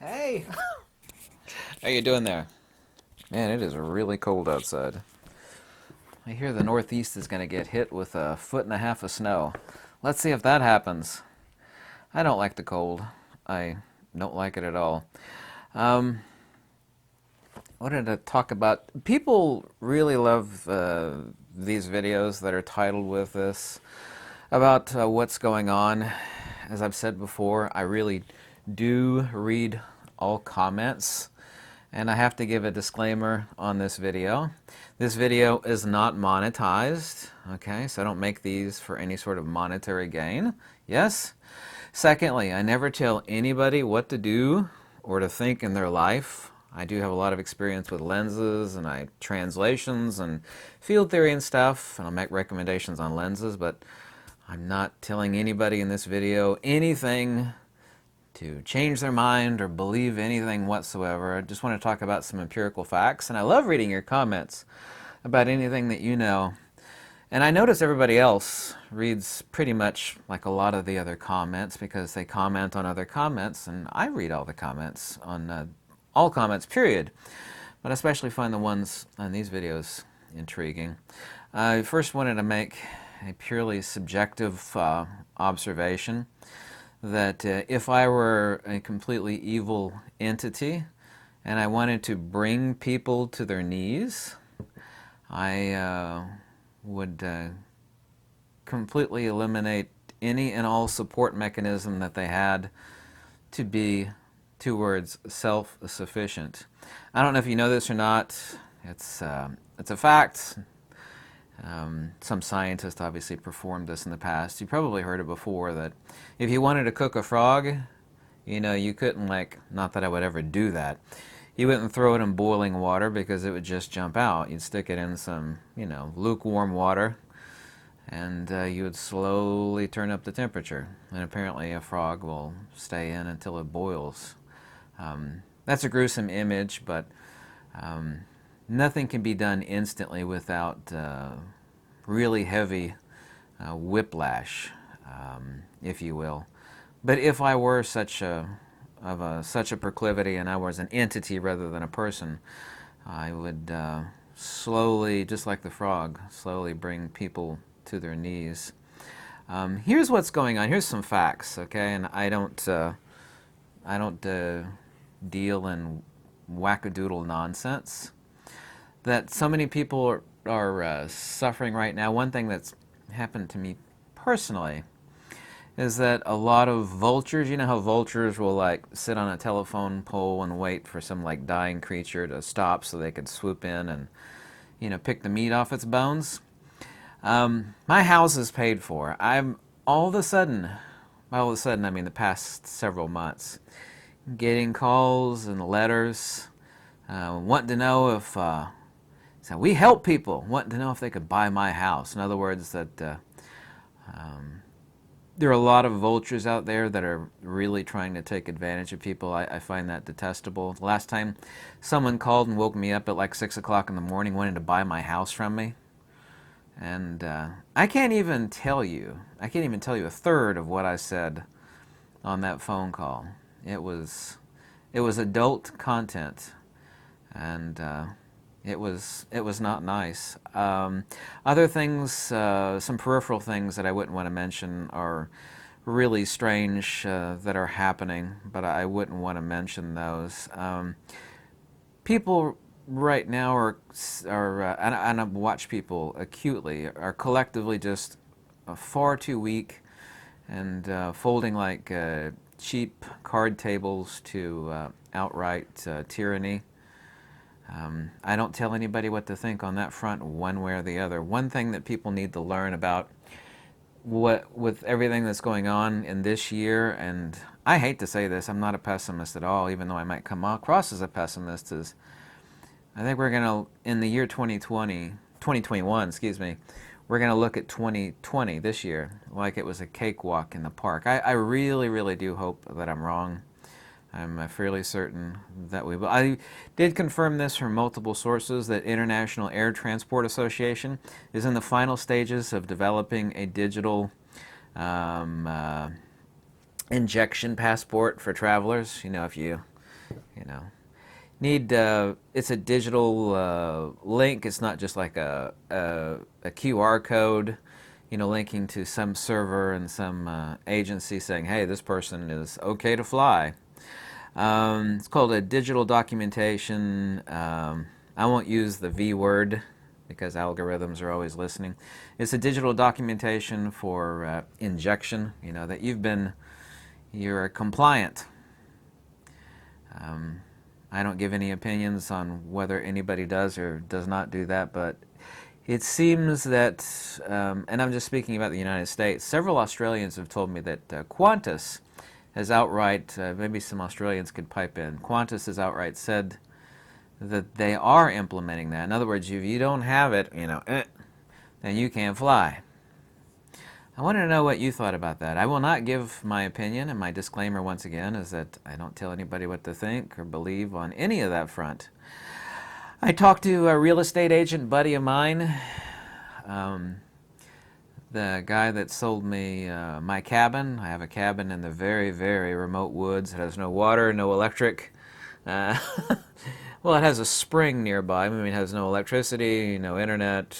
Hey, how you doing there? Man, it is really cold outside. I hear the Northeast is going to get hit with 1.5 feet of snow. Let's see if that happens. I don't like the cold. I don't like it at all. Um, wanted to talk about. People really love these videos that are titled with this about what's going on. As I've said before, I really do read all comments. And I have to give a disclaimer on this video. This video is not monetized, okay? So I don't make these for any sort of monetary gain. Yes? Secondly, I never tell anybody what to do or to think in their life. I do have a lot of experience with lenses and translations and field theory and stuff, and I'll make recommendations on lenses, but I'm not telling anybody in this video anything to change their mind or believe anything whatsoever. I just want to talk about some empirical facts, and I love reading your comments about anything that you know. And I notice everybody else reads pretty much like a lot of the other comments because they comment on other comments, and I read all the comments on all comments, period. But I especially find the ones on these videos intriguing. I first wanted to make a purely subjective observation that if I were a completely evil entity and I wanted to bring people to their knees, I would completely eliminate any and all support mechanism that they had to be, two words, self-sufficient. I don't know if you know this or not. It's a fact. Some scientists obviously performed this in the past. You probably heard it before that if you wanted to cook a frog, you couldn't, like, not that I would ever do that. You wouldn't throw it in boiling water because it would just jump out. You'd stick it in some, lukewarm water, and you would slowly turn up the temperature. And apparently a frog will stay in until it boils. That's a gruesome image, but nothing can be done instantly without really heavy whiplash, if you will. But if I were such a proclivity and I was an entity rather than a person, I would slowly, just like the frog, slowly bring people to their knees. Here's what's going on. Here's some facts, okay? And I don't deal in wackadoodle nonsense that so many people are suffering right now. One thing that's happened to me personally is that a lot of vultures, you know how vultures will like sit on a telephone pole and wait for some like dying creature to stop so they could swoop in and, pick the meat off its bones? My house is paid for. I'm all of a sudden, I mean the past several months, getting calls and letters wanting to know if so we help people, wanting to know if they could buy my house. In other words, that there are a lot of vultures out there that are really trying to take advantage of people. I find that detestable. Last time someone called and woke me up at like 6 o'clock in the morning wanting to buy my house from me. And I can't even tell you a third of what I said on that phone call. It was adult content, and it was not nice. Other things, some peripheral things that I wouldn't want to mention are really strange that are happening, but I wouldn't want to mention those. People right now and I watch people acutely, are collectively just far too weak and folding like cheap card tables to outright tyranny. I don't tell anybody what to think on that front one way or the other. One thing that people need to learn about with everything that's going on in this year, and I hate to say this, I'm not a pessimist at all, even though I might come across as a pessimist, is I think we're going to, in the year 2021, excuse me, we're going to look at 2020 this year like it was a cakewalk in the park. I really, really do hope that I'm wrong. I'm fairly certain that we will. I did confirm this from multiple sources that International Air Transport Association is in the final stages of developing a digital injection passport for travelers. If you you know. It's a digital link. It's not just like a QR code, linking to some server and some agency saying, hey, this person is okay to fly. It's called a digital documentation. I won't use the V word because algorithms are always listening. It's a digital documentation for injection, that you're compliant. I don't give any opinions on whether anybody does or does not do that, but it seems that, and I'm just speaking about the United States, several Australians have told me that Qantas has outright, maybe some Australians could pipe in, Qantas has outright said that they are implementing that. In other words, if you don't have it, then you can't fly. I wanted to know what you thought about that. I will not give my opinion, and my disclaimer once again is that I don't tell anybody what to think or believe on any of that front. I talked to a real estate agent buddy of mine, the guy that sold me my cabin. I have a cabin in the very, very remote woods. It has no water, no electric. Well, it has a spring nearby. I mean, it has no electricity, no internet,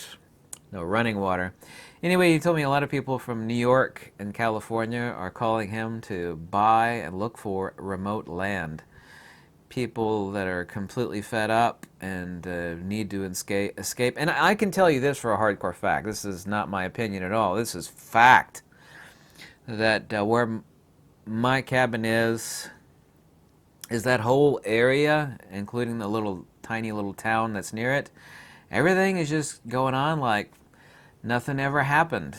no running water. Anyway, he told me a lot of people from New York and California are calling him to buy and look for remote land. People that are completely fed up and need to escape. And I can tell you this for a hardcore fact. This is not my opinion at all. This is fact. That where my cabin is that whole area, including the tiny little town that's near it, everything is just going on like nothing ever happened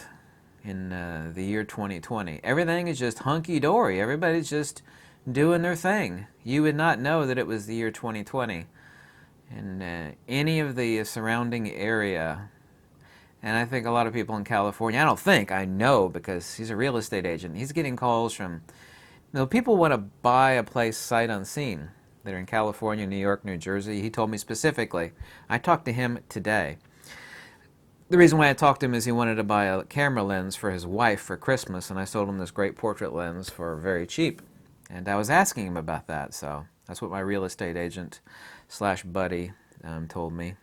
in the year 2020. Everything is just hunky-dory. Everybody's just doing their thing. You would not know that it was the year 2020 in any of the surrounding area. And I think a lot of people in California, I know because he's a real estate agent. He's getting calls from, people want to buy a place sight unseen. They're in California, New York, New Jersey. He told me specifically. I talked to him today. The reason why I talked to him is he wanted to buy a camera lens for his wife for Christmas, and I sold him this great portrait lens for very cheap. And I was asking him about that, so that's what my real estate agent / buddy told me.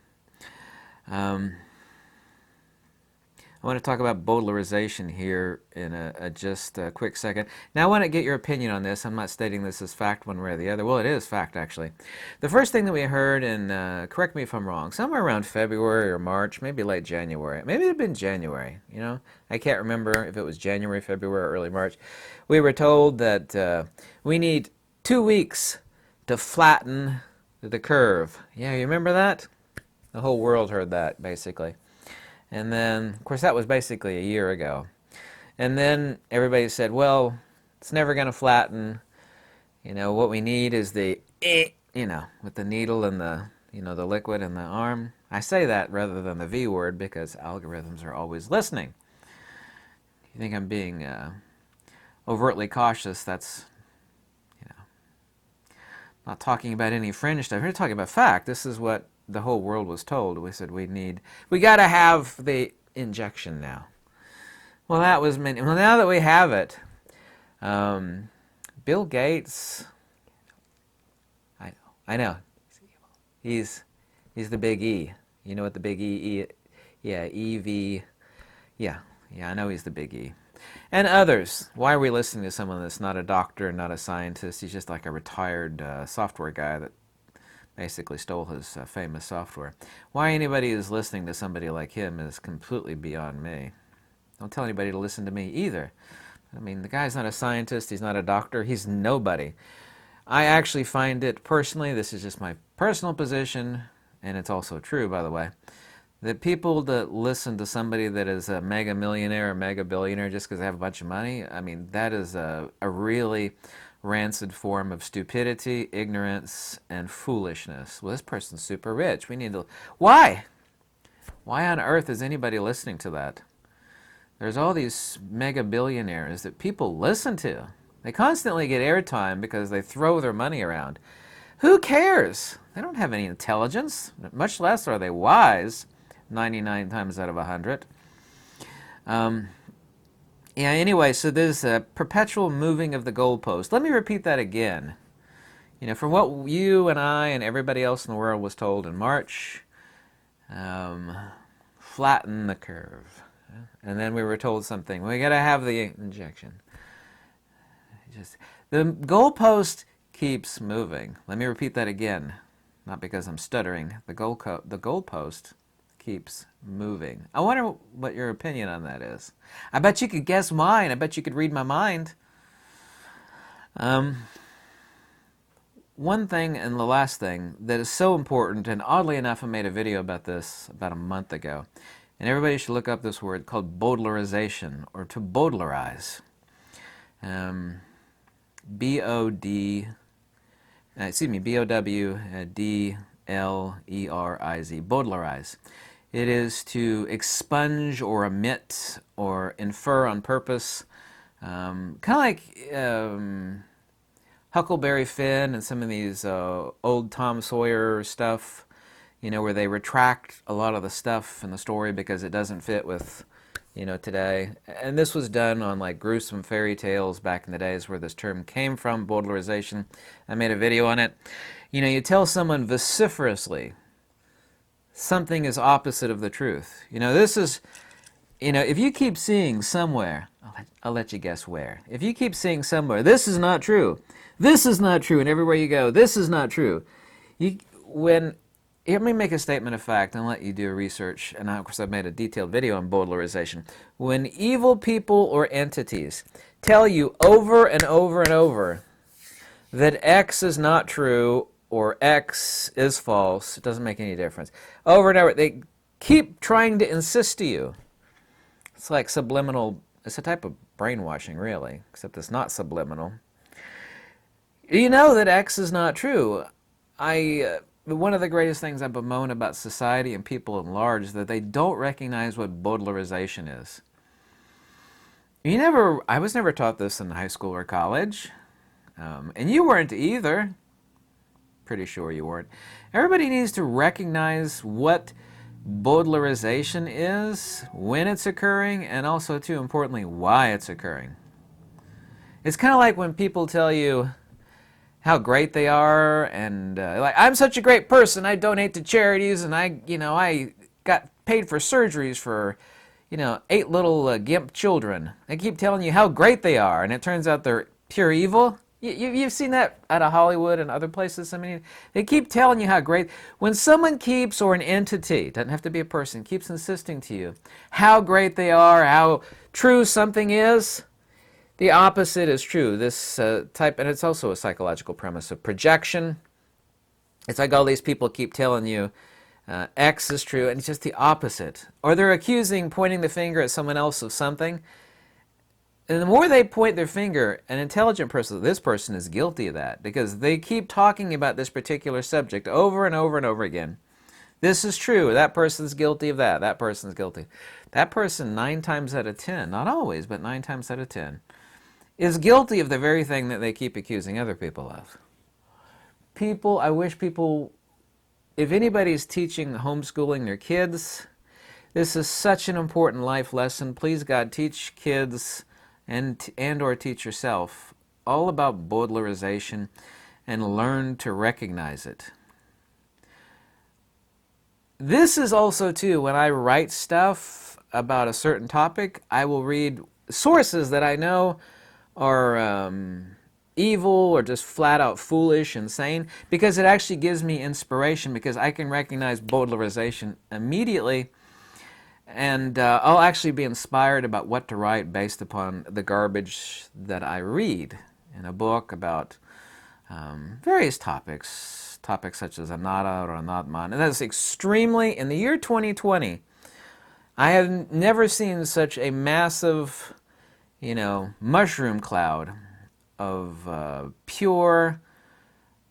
I want to talk about Bowdlerization here in just a quick second. Now I want to get your opinion on this. I'm not stating this as fact one way or the other. Well, it is fact, actually. The first thing that we heard, and correct me if I'm wrong, somewhere around February or March, maybe late January. Maybe it had been January, I can't remember if it was January, February, or early March. We were told that we need 2 weeks to flatten the curve. Yeah, you remember that? The whole world heard that, basically. And then, of course, that was basically a year ago. And then everybody said, well, it's never going to flatten. What we need is the, with the needle and the, the liquid in the arm. I say that rather than the V word because algorithms are always listening. You think I'm being overtly cautious, that's, not talking about any fringe stuff. We're talking about fact. This is what the whole world was told. We said we got to have the injection now. Well, now that we have it, Bill Gates, I know, he's the big E. You know what the big E, yeah, EV, yeah, I know he's the big E. And others. Why are we listening to someone that's not a doctor, not a scientist? He's just like a retired software guy that basically stole his famous software. Why anybody is listening to somebody like him is completely beyond me. Don't tell anybody to listen to me either. I mean, the guy's not a scientist, he's not a doctor, he's nobody. I actually find it personally, this is just my personal position, and it's also true, by the way, that people that listen to somebody that is a mega millionaire or mega billionaire just because they have a bunch of money, I mean, that is a really rancid form of stupidity, ignorance, and foolishness. Well, this person's super rich. We need to... Why? Why on earth is anybody listening to that? There's all these mega billionaires that people listen to. They constantly get airtime because they throw their money around. Who cares? They don't have any intelligence, much less are they wise, 99 times out of 100. Yeah, anyway, so there's a perpetual moving of the goalpost. Let me repeat that again. From what you and I and everybody else in the world was told in March, um, flatten the curve. And then we were told something. We got to have the injection. Just the goalpost keeps moving. Let me repeat that again. Not because I'm stuttering. The goalpost keeps moving. I wonder what your opinion on that is. I bet you could guess mine. I bet you could read my mind. One thing and the last thing that is so important, and oddly enough I made a video about this about a month ago, and everybody should look up this word called Baudelarization, or to Baudelarize. B-O-D, B-O-W-D-L-E-R-I-Z, Baudelarize. It is to expunge or omit or infer on purpose, kind of like Huckleberry Finn and some of these old Tom Sawyer stuff, where they retract a lot of the stuff in the story because it doesn't fit with, today. And this was done on like gruesome fairy tales back in the days where this term came from, Baudelarization. I made a video on it. You tell someone vociferously something is opposite of the truth. This is, if you keep seeing somewhere, I'll let you guess where. If you keep seeing somewhere, this is not true. This is not true, and everywhere you go, this is not true. Let me make a statement of fact and let you do research, and of course I've made a detailed video on Baudelarization. When evil people or entities tell you over and over and over that X is not true or X is false, it doesn't make any difference. Over and over, they keep trying to insist to you. It's like subliminal, it's a type of brainwashing, really, except it's not subliminal. You know that X is not true. One of the greatest things I bemoan about society and people at large is that they don't recognize what Baudelarization is. I was never taught this in high school or college, and you weren't either. Pretty sure you weren't. Everybody needs to recognize what Baudelarization is, when it's occurring, and also, too importantly, why it's occurring. It's kind of like when people tell you how great they are, and like, I'm such a great person, I donate to charities, and I got paid for surgeries for, 8 little gimp children. They keep telling you how great they are, and it turns out they're pure evil. You've seen that out of Hollywood and other places. I mean, they keep telling you how great. When someone keeps, or an entity, doesn't have to be a person, keeps insisting to you how great they are, how true something is, the opposite is true. This type, and it's also a psychological premise of projection. It's like all these people keep telling you X is true, and it's just the opposite. Or they're pointing the finger at someone else of something. And the more they point their finger, an intelligent person, this person is guilty of that, because they keep talking about this particular subject over and over and over again. This is true. That person's guilty of that. That person's guilty. That person, 9 times out of 10, not always, but 9 times out of 10, is guilty of the very thing that they keep accusing other people of. I wish people, if anybody's teaching homeschooling their kids, this is such an important life lesson. Please, God, teach kids and or teach yourself all about Baudelarization and learn to recognize it. This is also, too, when I write stuff about a certain topic, I will read sources that I know are evil or just flat out foolish, insane, because it actually gives me inspiration, because I can recognize Baudelarization immediately, and I'll actually be inspired about what to write based upon the garbage that I read in a book about various topics such as Anatta or Anatman. And that's extremely, in the year 2020, I have never seen such a massive, mushroom cloud of pure,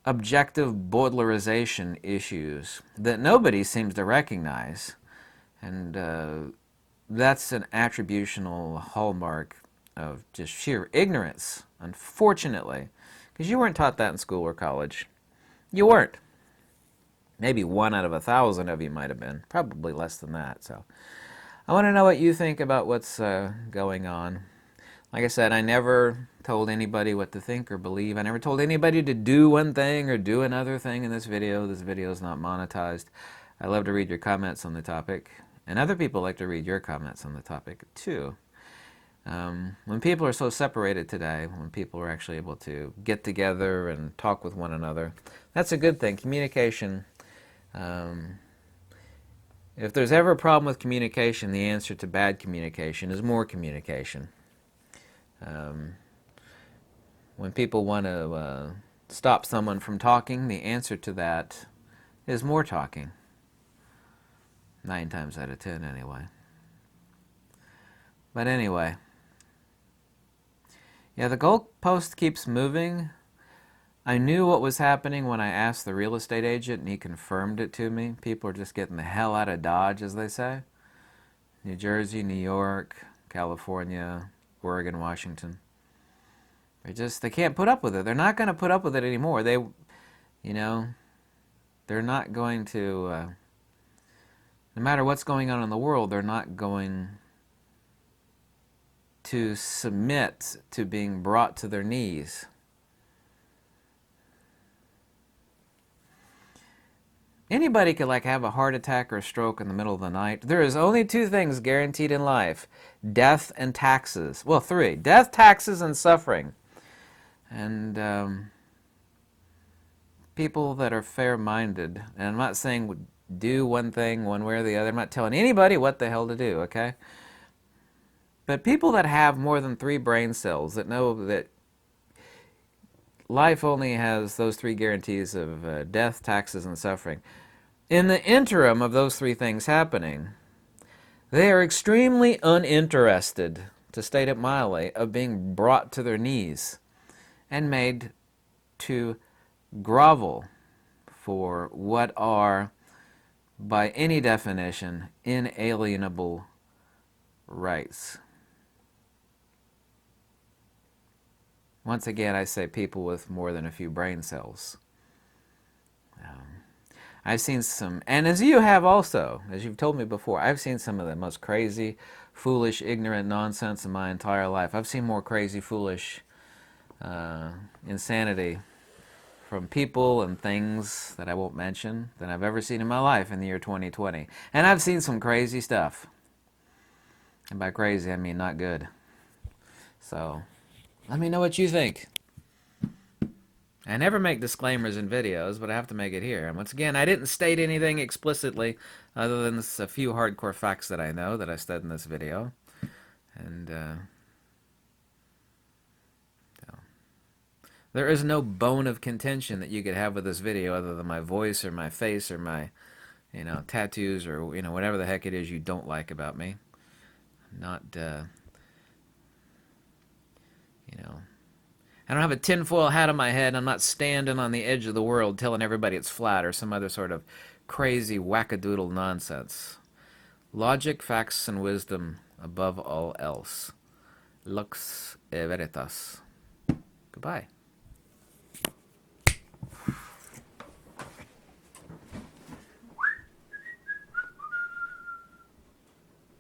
objective Baudelarization issues that nobody seems to recognize. And that's an attributional hallmark of just sheer ignorance, unfortunately, because you weren't taught that in school or college. You weren't. Maybe 1 out of 1,000 of you might have been, probably less than that. So I want to know what you think about what's going on. Like I said, I never told anybody what to think or believe. I never told anybody to do one thing or do another thing in this video. This video is not monetized. I love to read your comments on the topic, and other people like to read your comments on the topic too. When people are so separated today, when people are actually able to get together and talk with one another, that's a good thing. Communication. If there's ever a problem with communication, the answer to bad communication is more communication. When people want to stop someone from talking, the answer to that is more talking. 9 times out of 10 anyway. But anyway, yeah, the goalpost keeps moving. I knew what was happening when I asked the real estate agent, and he confirmed it to me. People are just getting the hell out of Dodge, as they say. New Jersey, New York, California, Oregon, Washington. They can't put up with it. They're not going to put up with it anymore. They're not going to, no matter what's going on in the world, they're not going to submit to being brought to their knees. Anybody could have a heart attack or a stroke in the middle of the night. There is only 2 things guaranteed in life: death and taxes. Well, 3: death, taxes, and suffering. And people that are fair-minded, and I'm not saying would do one thing one way or the other. I'm not telling anybody what the hell to do, okay? But people that have more than 3 brain cells, that know that life only has those 3 guarantees of death, taxes, and suffering. In the interim of those 3 things happening, they are extremely uninterested, to state it mildly, of being brought to their knees and made to grovel for what are, by any definition, inalienable rights. Once again, I say people with more than a few brain cells. I've seen some, and as you have also, as you've told me before, I've seen some of the most crazy, foolish, ignorant nonsense in my entire life. I've seen more crazy, foolish insanity from people and things that I won't mention than I've ever seen in my life in the year 2020. And I've seen some crazy stuff. And by crazy, I mean not good. So, let me know what you think. I never make disclaimers in videos, but I have to make it here. And once again, I didn't state anything explicitly other than a few hardcore facts that I know that I said in this video. And there is no bone of contention that you could have with this video other than my voice or my face or my, tattoos or, whatever the heck it is you don't like about me. Not, I don't have a tinfoil hat on my head. I'm not standing on the edge of the world telling everybody it's flat or some other sort of crazy wackadoodle nonsense. Logic, facts, and wisdom above all else. Lux e veritas. Goodbye.